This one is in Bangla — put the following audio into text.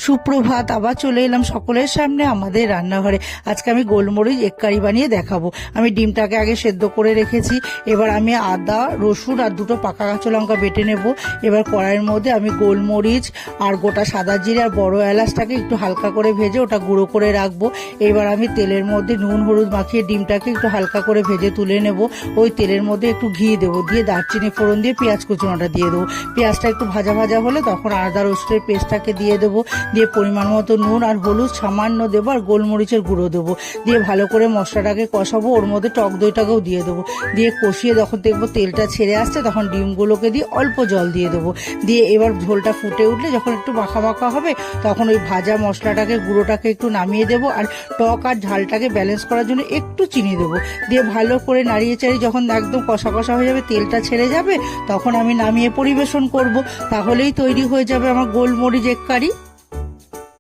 সুপ্রভাত, আবার চলে এলাম সকলের সামনে আমাদের রান্নাঘরে। আজকে আমি গোলমরিচ এগ কারি বানিয়ে দেখাবো। আমি ডিমটাকে আগে সেদ্ধ করে রেখেছি। এবার আমি আদা, রসুন আর দুটো পাকা কাঁচা লঙ্কা বেটে নেব। এবার কড়াইয়ের মধ্যে আমি গোলমরিচ আর গোটা সাদা জিরে আর বড় এলাচটাকে একটু হালকা করে ভেজে ওটা গুঁড়ো করে রাখবো। এবার আমি তেলের মধ্যে নুন হলুদ মাখিয়ে ডিমটাকে একটু হালকা করে ভেজে তুলে নেব। ওই তেলের মধ্যে একটু ঘি দেবো, দিয়ে দারচিনি ফোড়ন দিয়ে পেঁয়াজ কুচনোটা দিয়ে দেবো। পেঁয়াজটা একটু ভাজা ভাজা হলে তখন আদা রসুনের পেস্টটাকে দিয়ে দেবো। দিয়ে পরিমাণ মতো নুন আর হলুদ সামান্য দেবো, আর গোলমরিচের গুঁড়ো দেবো। দিয়ে ভালো করে মশলাটাকে কষাবো। ওর মধ্যে টক দইটাকেও দিয়ে দেবো। দিয়ে কষিয়ে যখন দেখবো তেলটা ছেড়ে আসছে তখন ডিমগুলোকে দিয়ে অল্প জল দিয়ে দেবো। দিয়ে এবার ঝোলটা ফুটে উঠলে যখন একটু মাখা মাখা হবে তখন ওই ভাজা মশলাটাকে গুঁড়োটাকে একটু নামিয়ে দেবো। আর টক আর ঝালটাকে ব্যালেন্স করার জন্য একটু চিনি দেবো। দিয়ে ভালো করে নাড়িয়ে চাড়িয়ে যখন একদম কষা কষা হয়ে যাবে, তেলটা ছেড়ে যাবে, তখন আমি নামিয়ে পরিবেশন করব। তাহলেই তৈরি হয়ে যাবে আমার গোলমরিচ এগ কারি।